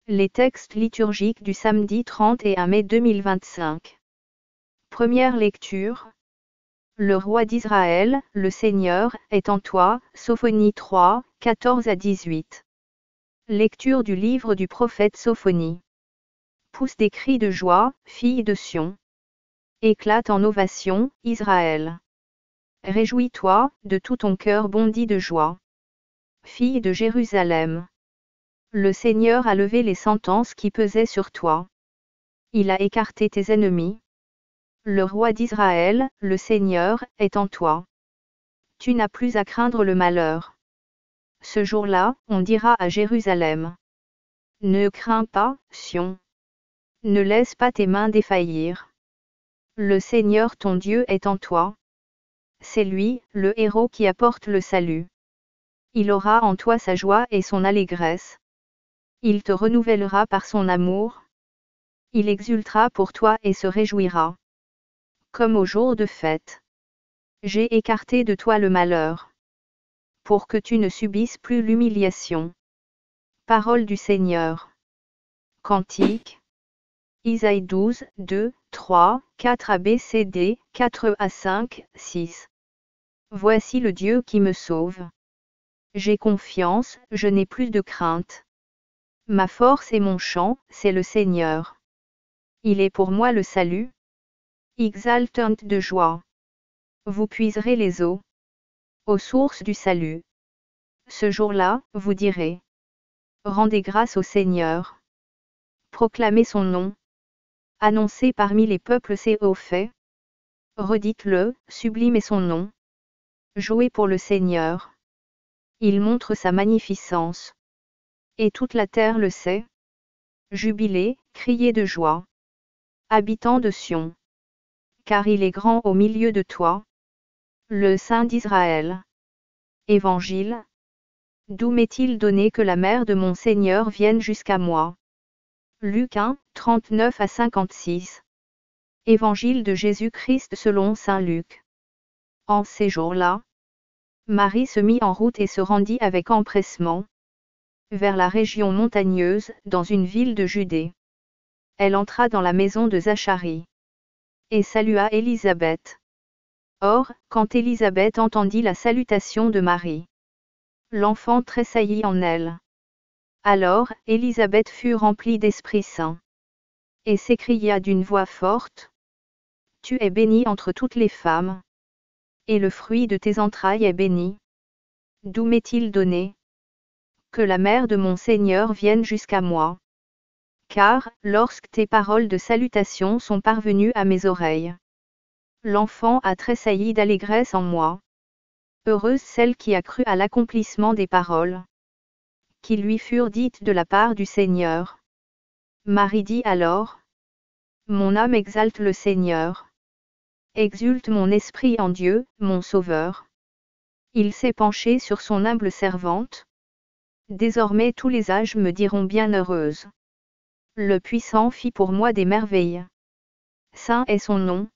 Les textes liturgiques du samedi 31 mai 2025. Première lecture. Le roi d'Israël, le Seigneur, est en toi, Sophonie 3, 14 à 18. Lecture du livre du prophète Sophonie. Pousse des cris de joie, fille de Sion. Éclate en ovation, Israël. Réjouis-toi, de tout ton cœur bondit de joie. Fille de Jérusalem. Le Seigneur a levé les sentences qui pesaient sur toi. Il a écarté tes ennemis. Le roi d'Israël, le Seigneur, est en toi. Tu n'as plus à craindre le malheur. Ce jour-là, on dira à Jérusalem. Ne crains pas, Sion. Ne laisse pas tes mains défaillir. Le Seigneur ton Dieu est en toi. C'est lui, le héros qui apporte le salut. Il aura en toi sa joie et son allégresse. Il te renouvellera par son amour. Il exultera pour toi et se réjouira. Comme au jour de fête. J'ai écarté de toi le malheur. Pour que tu ne subisses plus l'humiliation. Parole du Seigneur. Cantique. Isaïe 12, 2, 3, 4 A B C D, 4 à 5, 6. Voici le Dieu qui me sauve. J'ai confiance, je n'ai plus de crainte. Ma force et mon chant, c'est le Seigneur. Il est pour moi le salut. Exaltant de joie. Vous puiserez les eaux. Aux sources du salut. Ce jour-là, vous direz. Rendez grâce au Seigneur. Proclamez son nom. Annoncez parmi les peuples ses hauts faits. Redites-le, sublime est son nom. Jouez pour le Seigneur. Il montre sa magnificence. Et toute la terre le sait. Jubilez, criez de joie. Habitants de Sion. Car il est grand au milieu de toi. Le Saint d'Israël. Évangile. D'où m'est-il donné que la mère de mon Seigneur vienne jusqu'à moi? Luc 1, 39 à 56. Évangile de Jésus-Christ selon saint Luc. En ces jours-là, Marie se mit en route et se rendit avec empressement vers la région montagneuse, dans une ville de Judée. Elle entra dans la maison de Zacharie et salua Élisabeth. Or, quand Élisabeth entendit la salutation de Marie, l'enfant tressaillit en elle. Alors, Élisabeth fut remplie d'Esprit Saint et s'écria d'une voix forte. Tu es bénie entre toutes les femmes. Et le fruit de tes entrailles est béni. D'où m'est-il donné que la mère de mon Seigneur vienne jusqu'à moi? Car, lorsque tes paroles de salutation sont parvenues à mes oreilles, l'enfant a tressailli d'allégresse en moi. Heureuse celle qui a cru à l'accomplissement des paroles qui lui furent dites de la part du Seigneur. Marie dit alors. Mon âme exalte le Seigneur. Exulte mon esprit en Dieu, mon Sauveur. Il s'est penché sur son humble servante. Désormais tous les âges me diront bienheureuse. Le Puissant fit pour moi des merveilles. Saint est son nom.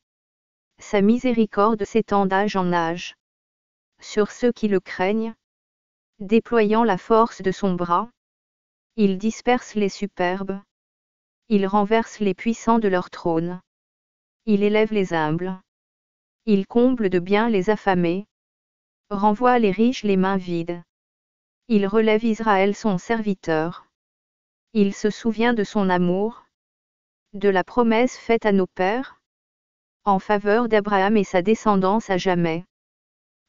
Sa miséricorde s'étend d'âge en âge. Sur ceux qui le craignent. Déployant la force de son bras. Il disperse les superbes. Il renverse les puissants de leur trône. Il élève les humbles. Il comble de bien les affamés. Renvoie les riches les mains vides. Il relève Israël son serviteur. Il se souvient de son amour, de la promesse faite à nos pères, en faveur d'Abraham et sa descendance à jamais.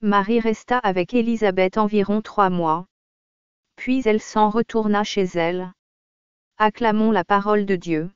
Marie resta avec Élisabeth environ 3 mois. Puis elle s'en retourna chez elle. Acclamons la parole de Dieu.